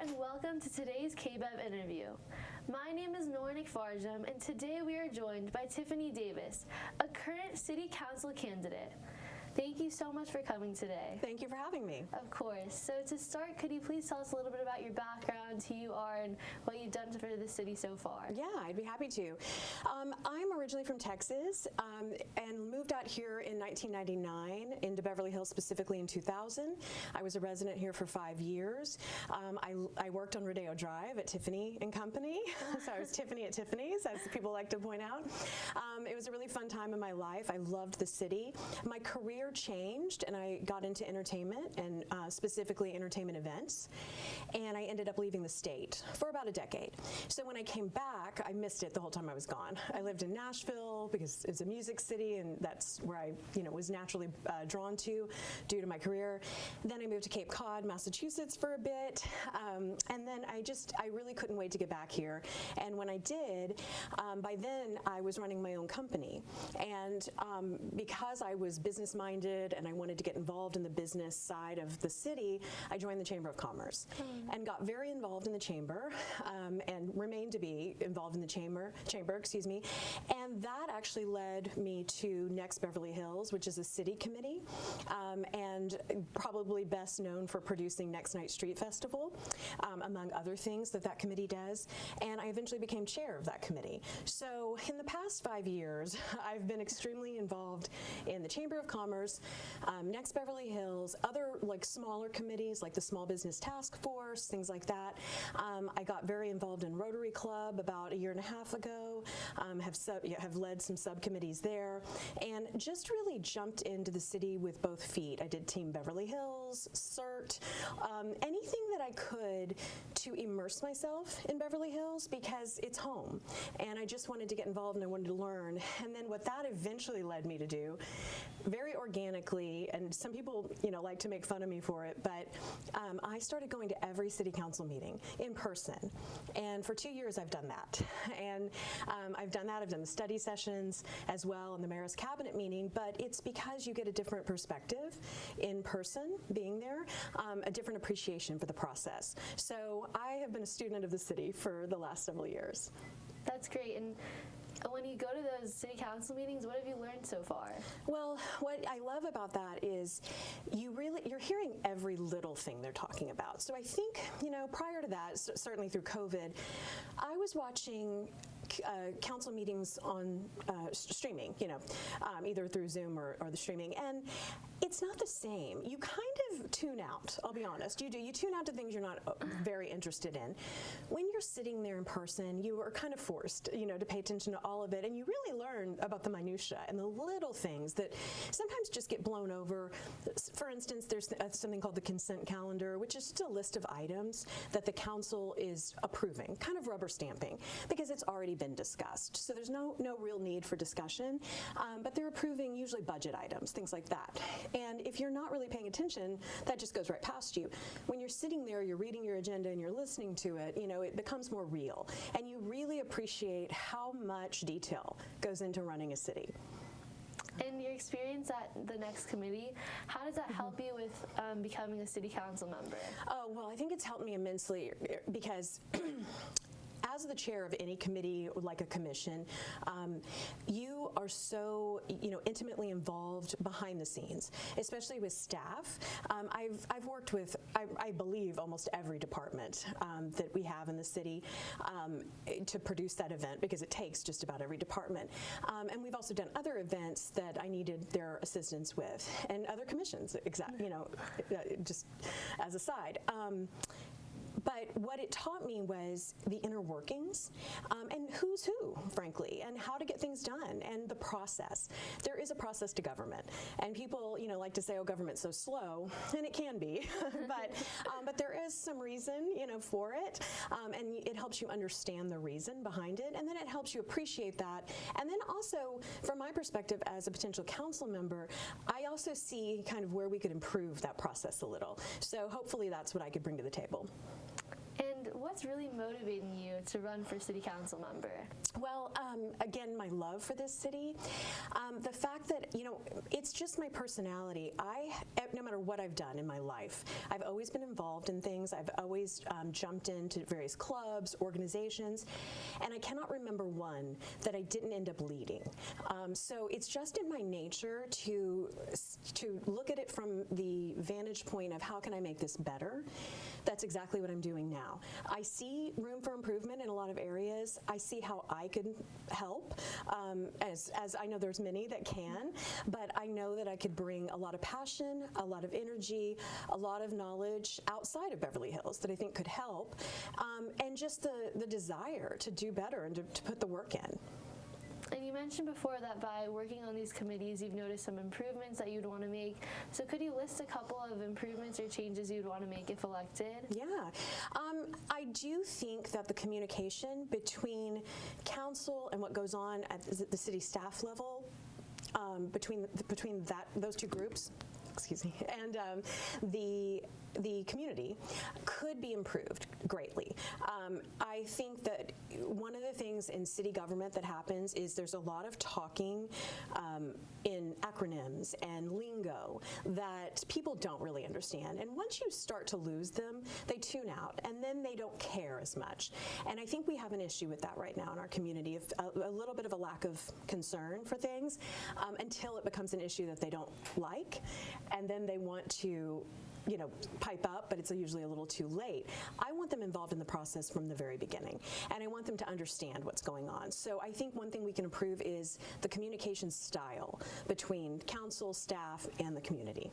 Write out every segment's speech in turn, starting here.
and welcome to today's KBEV interview. My name is Nora Nikfarjam, and today we are joined by Tiffany Davis, a current City Council candidate. Thank you so much for coming today. Thank you for having me. Of course. So to start, could you please tell us a little bit about your background, who you are, and what you've done for the city so far? Yeah, I'd be happy to. I'm originally from Texas and moved out here in 1999 into Beverly Hills, specifically in 2000. I was a resident here for 5 years. I worked on Rodeo Drive at Tiffany and Company. So I was Tiffany at Tiffany's, as people like to point out. It was a really fun time in my life. I loved the city. My career changed and I got into entertainment and specifically entertainment events, and I ended up leaving the state for about a decade. So when I came back, I missed it the whole time I was gone. I lived in Nashville because it's a music city, and that's where I was naturally drawn to due to my career. Then I moved to Cape Cod, Massachusetts for a bit, and then I really couldn't wait to get back here. And when I did, by then I was running my own company, and because I was business-minded and I wanted to get involved in the business side of the city, I joined the Chamber of Commerce and got very involved in the chamber and remained to be involved in the chamber, and that actually led me to Next Beverly Hills, which is a city committee and probably best known for producing Next Night Street Festival, among other things that committee does, and I eventually became chair of that committee. So in the past 5 years, I've been extremely involved in the Chamber of Commerce, Next Beverly Hills, other smaller committees like the Small Business Task Force, things like that. I got very involved in Rotary Club about 1.5 years ago, have led some subcommittees there, and just really jumped into the city with both feet. I did Team Beverly Hills, CERT, anything that I could to immerse myself in Beverly Hills because it's home, and I just wanted to get involved and I wanted to learn. And then what that eventually led me to do, very organically, and some people like to make fun of me for it, but I started going to every city council meeting in person, and for 2 years I've done that. And I've done the study sessions as well and the mayor's cabinet meeting, but it's because you get a different perspective in person being there, a different appreciation for the process. So I have been a student of the city for the last several years. That's great. And when you go to those city council meetings, what have you learned so far? Well, what I love about that is you're hearing every little thing they're talking about. So I think, prior to that, certainly through COVID, I was watching council meetings on streaming, either through Zoom or the streaming, and it's not the same. You kind of tune out, I'll be honest. You tune out to things you're not very interested in. When you're sitting there in person, you are kind of forced, to pay attention to all of it, and you really learn about the minutia and the little things that sometimes just get blown over. For instance, there's something called the consent calendar, which is just a list of items that the council is approving, kind of rubber stamping, because it's already been discussed. So there's no real need for discussion, but they're approving usually budget items, things like that. And if you're not really paying attention, that just goes right past you. When you're sitting there, you're reading your agenda and you're listening to it, it becomes more real. And you really appreciate how much detail goes into running a city. And your experience at the Next Committee, how does that help you with becoming a city council member? Oh, well, I think it's helped me immensely because as the chair of any committee, like a commission, you are so intimately involved behind the scenes, especially with staff. I've worked with, I believe, almost every department that we have in the city to produce that event, because it takes just about every department. And we've also done other events that I needed their assistance with, and other commissions, just as a side. But what it taught me was the inner workings and who's who, frankly, and how to get things done, and the process. There is a process to government, and people, like to say, "Oh, government's so slow," and it can be, but there is some reason, for it, and it helps you understand the reason behind it, and then it helps you appreciate that. And then also, from my perspective as a potential council member, I also see kind of where we could improve that process a little. So hopefully, that's what I could bring to the table. And what's really motivating you to run for city council member? Well, again, my love for this city, the fact that, it's just my personality. No matter what I've done in my life, I've always been involved in things. I've always jumped into various clubs, organizations, and I cannot remember one that I didn't end up leading. So it's just in my nature to look at it from the vantage point of how can I make this better. That's exactly what I'm doing now. I see room for improvement in a lot of areas. I see how I could help, as I know there's many that can, but I know that I could bring a lot of passion, a lot of energy, a lot of knowledge outside of Beverly Hills that I think could help, and just the desire to do better and to put the work in. And you mentioned before that by working on these committees, you've noticed some improvements that you'd want to make. So could you list a couple of improvements or changes you'd want to make if elected? Yeah. I do think that the communication between council and what goes on at the city staff level, between those two groups, excuse me, and the community could be improved greatly. I think that one of the things in city government that happens is there's a lot of talking in acronyms and lingo that people don't really understand. And once you start to lose them, they tune out and then they don't care as much. And I think we have an issue with that right now in our community, a little bit of a lack of concern for things until it becomes an issue that they don't like. And then they want to pipe up, but it's usually a little too late. I want them involved in the process from the very beginning, and I want them to understand what's going on. So I think one thing we can improve is the communication style between council, staff, and the community.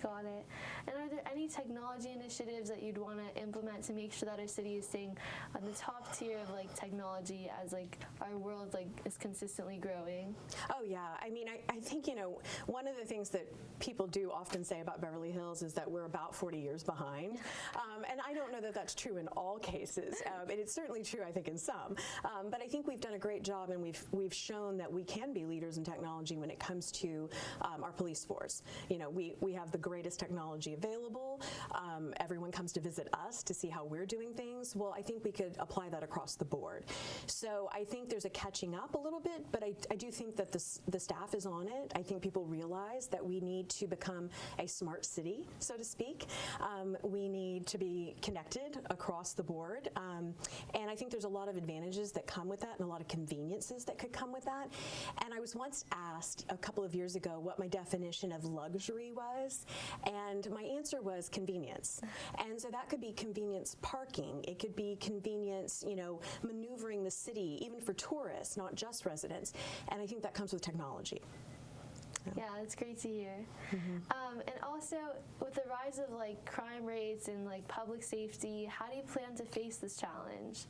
Got it. And are there any technology initiatives that you'd want to implement to make sure that our city is staying on the top tier of technology as our world is consistently growing? Oh yeah, I mean, I think one of the things that people do often say about Beverly Hills is that we're about 40 years behind, and I don't know that that's true in all cases, and it's certainly true I think in some, but I think we've done a great job, and we've shown that we can be leaders in technology when it comes to our police force. We have the greatest technology available. Everyone comes to visit us to see how we're doing things. Well, I think we could apply that across the board. So I think there's a catching up a little bit, but I do think that the staff is on it. I think people realize that we need to become a smart city, so to speak. We need to be connected across the board. And I think there's a lot of advantages that come with that and a lot of conveniences that could come with that. And I was once asked a couple of years ago what my definition of luxury was. And my answer was convenience. And so that could be convenience parking. It could be convenience, maneuvering the city, even for tourists, not just residents. And I think that comes with technology. Yeah, that's great to hear. Mm-hmm. And also, with the rise of crime rates and public safety, how do you plan to face this challenge?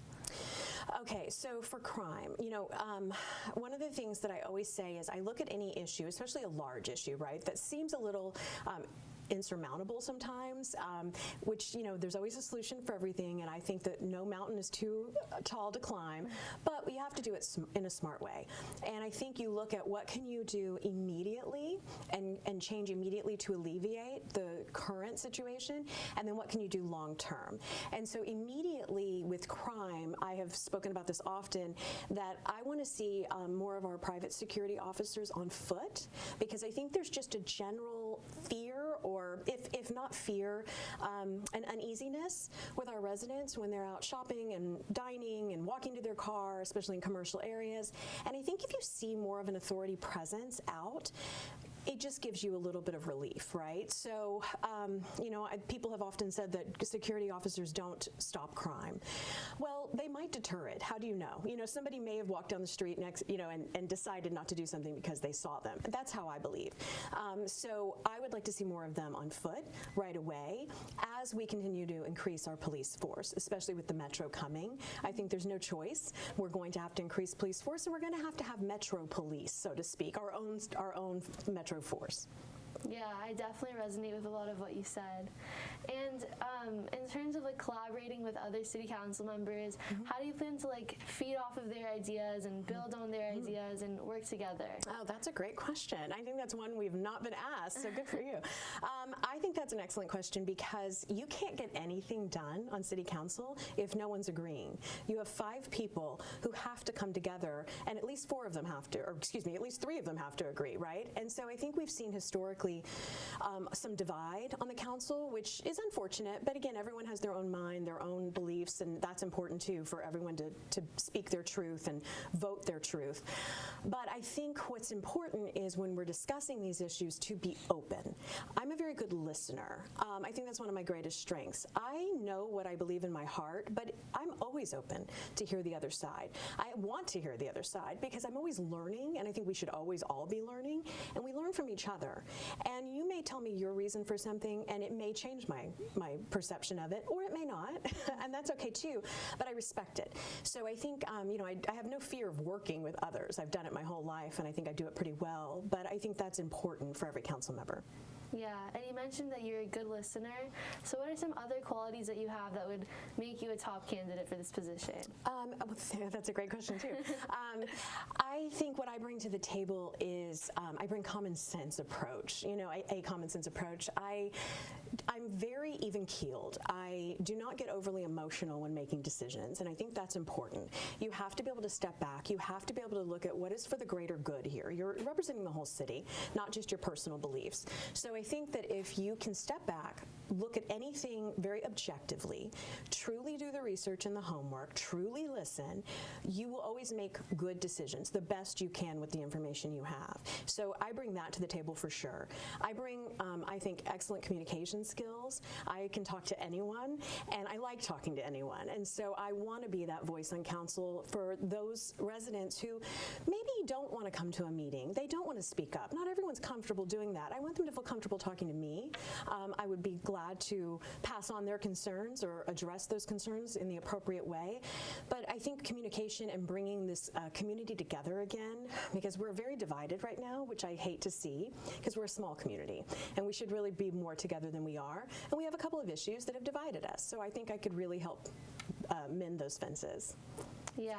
Okay, so for crime, one of the things that I always say is I look at any issue, especially a large issue, right, that seems a little insurmountable sometimes, which, there's always a solution for everything, and I think that no mountain is too tall to climb, but we have to do it in a smart way. And I think you look at what can you do immediately and change immediately to alleviate the current situation, and then what can you do long term. And so immediately with crime, I have spoken about this often, that I want to see more of our private security officers on foot, because I think there's just a general fear, or if not fear, an uneasiness with our residents when they're out shopping and dining and walking to their car, especially in commercial areas. And I think if you see more of an authority presence out, it just gives you a little bit of relief, right? So, people have often said that security officers don't stop crime. Well, they might deter it. How do you know? Somebody may have walked down the street next, and decided not to do something because they saw them. That's how I believe. So I would like to see more of them on foot right away as we continue to increase our police force, especially with the metro coming. I think there's no choice. We're going to have to increase police force, and we're going to have metro police, so to speak, our own metro force. Yeah, I definitely resonate with a lot of what you said. And in terms of collaborating with other city council members. How do you plan to like feed off of their ideas and build on their ideas and work together? Oh, that's a great question. I think that's one we've not been asked, so good for you. I think that's an excellent question because you can't get anything done on city council if no one's agreeing. You have 5 people who have to come together, and at least 4 of them have to, or excuse me, at least 3 of them have to agree, right? And so I think we've seen historically some divide on the council, which is unfortunate, but again, everyone has their own mind, their own beliefs, and that's important too for everyone to speak their truth and vote their truth. But I think what's important is when we're discussing these issues to be open. I'm a very good listener. I think that's one of my greatest strengths. I know what I believe in my heart, but I'm always open to hear the other side. I want to hear the other side because I'm always learning, and I think we should always all be learning, and we learn from each other. And you may tell me your reason for something, and it may change my perception of it, or it may not, and that's okay too, but I respect it. So I think, I have no fear of working with others. I've done it my whole life, and I think I do it pretty well, but I think that's important for every council member. Yeah, and you mentioned that you're a good listener. So what are some other qualities that you have that would make you a top candidate for this position? That's a great question too. I think what I bring to the table is I bring common sense approach, a common sense approach. I'm very even-keeled. I do not get overly emotional when making decisions, and I think that's important. You have to be able to step back. You have to be able to look at what is for the greater good here. You're representing the whole city, not just your personal beliefs. So I think that if you can step back, look at anything very objectively, truly do the research and the homework, truly listen, you will always make good decisions, the best you can with the information you have. So I bring that to the table for sure. I bring, I think, excellent communication skills. I can talk to anyone, and I like talking to anyone. And so I want to be that voice on council for those residents who maybe don't want to come to a meeting. They don't want to speak up. Not everyone's comfortable doing that. I want them to feel comfortable talking to me. I would be glad to pass on their concerns or address those concerns in the appropriate way. But I think communication and bringing this community together again, because we're very divided right now, which I hate to see, because we're a small community, and we should really be more together than we are. And we have a couple of issues that have divided us, so I think I could really help mend those fences. Yeah.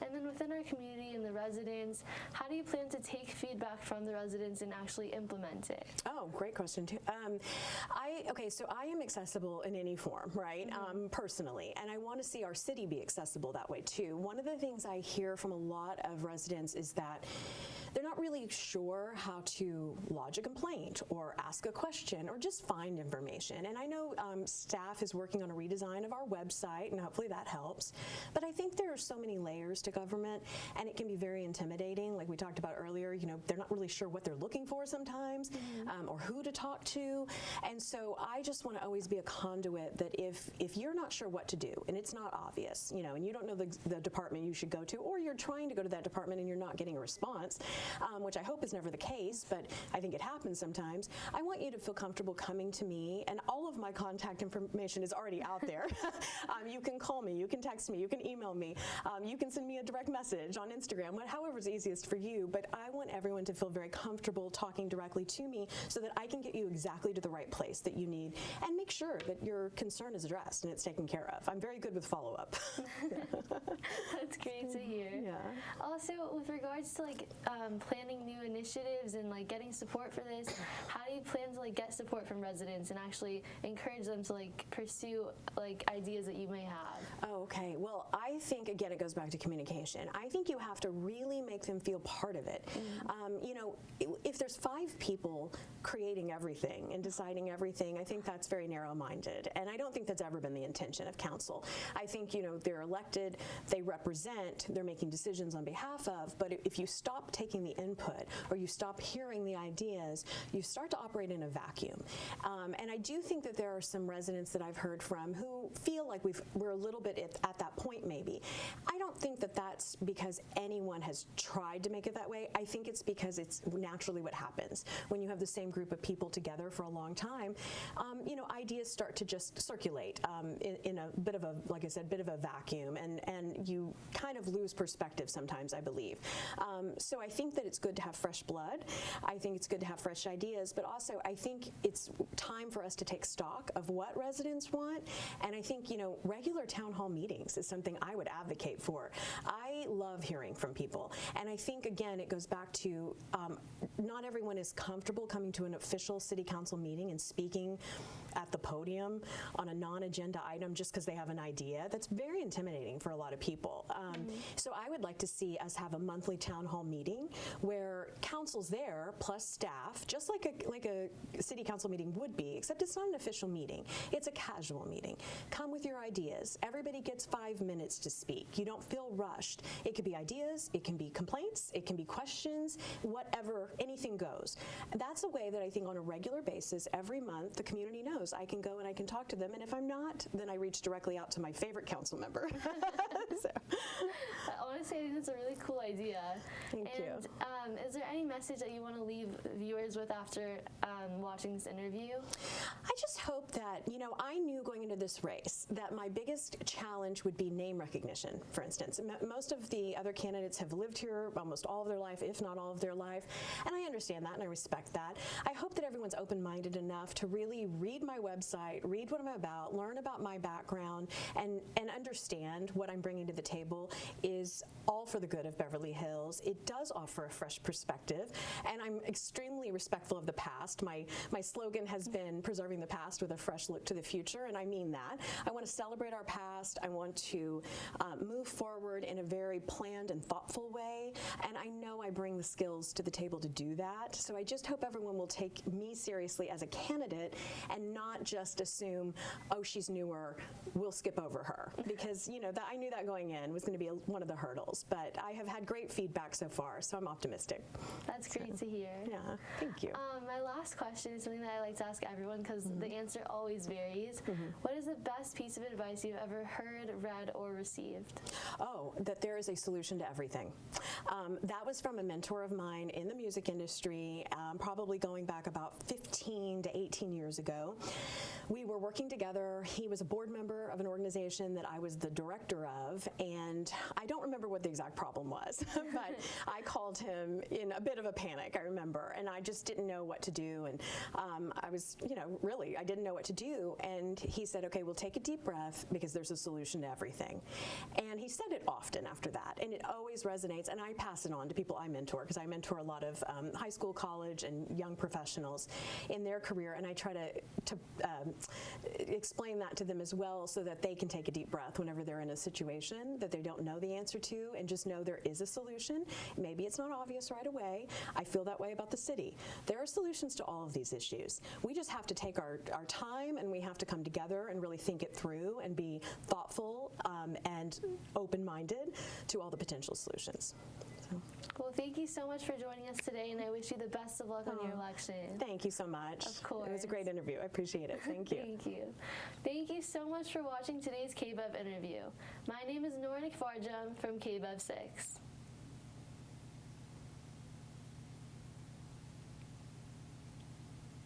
And then within our community and the residents, how do you plan to take feedback from the residents and actually implement it? Oh, great question too. So I am accessible in any form, right? Personally, and I want to see our city be accessible that way too. One of the things I hear from a lot of residents is that they're not really sure how to lodge a complaint or ask a question or just find information. And I know staff is working on a redesign of our website, and hopefully that helps. But I think there are so many layers to government, and it can be very intimidating. Like we talked about earlier, they're not really sure what they're looking for sometimes, or who to talk to. And so I just want to always be a conduit that if you're not sure what to do, and it's not obvious, and you don't know the department you should go to, or you're trying to go to that department and you're not getting a response, which I hope is never the case, but I think it happens sometimes. I want you to feel comfortable coming to me, and all of my contact information is already out there. You can call me, you can text me, you can email me, you can send me a direct message on Instagram, however's easiest for you, but I want everyone to feel very comfortable talking directly to me so that I can get you exactly to the right place that you need and make sure that your concern is addressed and it's taken care of. I'm very good with follow-up. That's great to hear. Yeah. Also, with regards to planning new initiatives and getting support for this, how do you plan to get support from residents and actually encourage them to pursue ideas that you may have? Oh, okay. Well, I think again it goes back to communication. I think you have to really make them feel part of it. If there's 5 people creating everything and deciding everything, I think that's very narrow-minded, and I don't think that's ever been the intention of council. I think they're elected, they represent, they're making decisions on behalf of, but if you stop taking the input or you stop hearing the ideas, you start to operate in a vacuum. And I do think that there are some residents that I've heard from who feel like we're a little bit at that point maybe. I don't think that that's because anyone has tried to make it that way. I think it's because it's naturally what happens when you have the same group of people together for a long time. Ideas start to just circulate in a bit of a, like I said, bit of a vacuum, and you kind of lose perspective sometimes, I believe. So I think think that it's good to have fresh blood. I think it's good to have fresh ideas, but also I think it's time for us to take stock of what residents want. And I think, regular town hall meetings is something I would advocate for. I love hearing from people. And I think, again, it goes back to not everyone is comfortable coming to an official city council meeting and speaking at the podium on a non-agenda item just because they have an idea. That's very intimidating for a lot of people. So I would like to see us have a monthly town hall meeting where council's there plus staff, just like a city council meeting would be, except it's not an official meeting. It's a casual meeting. Come with your ideas. Everybody gets 5 minutes to speak. You don't feel rushed. It could be ideas, it can be complaints, it can be questions, whatever, anything goes. That's a way that I think on a regular basis, every month, the community knows I can go and I can talk to them, and if I'm not, then I reach directly out to my favorite council member. So. Honestly, I think that's a really cool idea. Thank you. Is there any message that you want to leave viewers with after watching this interview? I just hope that, I knew going into this race that my biggest challenge would be name recognition, for instance. Most of the other candidates have lived here almost all of their life, if not all of their life, and I understand that and I respect that. I hope that everyone's open-minded enough to really read my website, read what I'm about, learn about my background, and understand what I'm bringing to the table is all for the good of Beverly Hills. It does offer a fresh perspective, and I'm extremely respectful of the past. My slogan has been preserving the past with a fresh look to the future, and I mean that. I want to celebrate our past. I want to move forward in a very planned and thoughtful way, and I know I bring the skills to the table to do that. So I just hope everyone will take me seriously as a candidate and not just assume, oh, she's newer, we'll skip over her. Because, that I knew that going in was going to be one of the hurdles. But I have had great feedback so far, so I'm optimistic. That's great to hear. Yeah, thank you. My last question is something that I like to ask everyone because the answer always varies. What is the best piece of advice you've ever heard, read, or received? Oh, that there is a solution to everything. That was from a mentor of mine in the music industry, probably going back about 15 to 18 years ago. We were working together. He was a board member of an organization that I was the director of, and I don't remember what the exact problem was, but I called him in a bit of a panic, I remember, and I just didn't know what to do, and I was, really, I didn't know what to do, and he said, okay, we'll take a deep breath because there's a solution to everything. And he said it often after that, and it always resonates, and I pass it on to people I mentor, because I mentor a lot of high school, college, and young professionals in their career, and I try to explain that to them as well so that they can take a deep breath whenever they're in a situation that they don't know the answer to, and just know there is a solution. Maybe it's not obvious right away. I feel that way about the city. There are solutions to all of these issues. We just have to take our time, and we have to come together and really think it through and be thoughtful and open-minded to all the potential solutions. Well, thank you so much for joining us today, and I wish you the best of luck on your election. Thank you so much. Of course. It was a great interview. I appreciate it. Thank you. Thank you. Thank you so much for watching today's KBEV interview. My name is Nora Nikfarjam from KBEV 6.